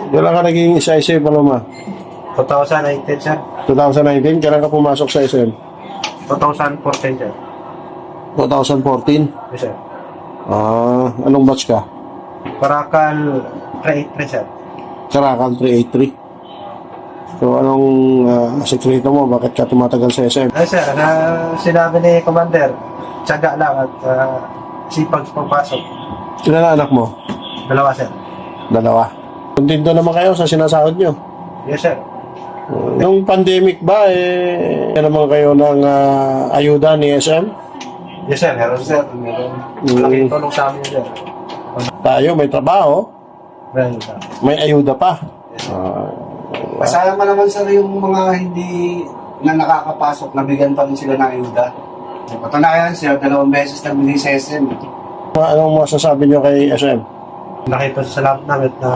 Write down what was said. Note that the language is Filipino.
Kailan ka naging isa-isa, Paloma? 2019, sir. 2019, kailan ka pumasok sa SM? 2014, sir. 2014? Yes, sir. Anong batch ka? Parakal 383, sir. Caracal 383. So, anong sekreto mo? Bakit ka tumatagal sa SM? Ay, sir, sinabi ni Commander, tiyaga lang at sipag sa pagpasok. Ilan na anak mo? 2, sir. 2. Kontento naman kayo sa sinasahod nyo. Yes, sir. Nung pandemic ba, naman kayo ng ayuda ni SM? Yes, sir. Meron, sir. Meron. Malaking tulong sa amin, sir. Tayo, may trabaho, Meron, sir. may ayuda pa. Kasama naman sir yung mga hindi na nakakapasok, nabigyan pa rin sila ng ayuda. Patunayan sir, 2 beses nagbili sa SM. Anong masasabi nyo kay SM? Nakita sa salamat namin na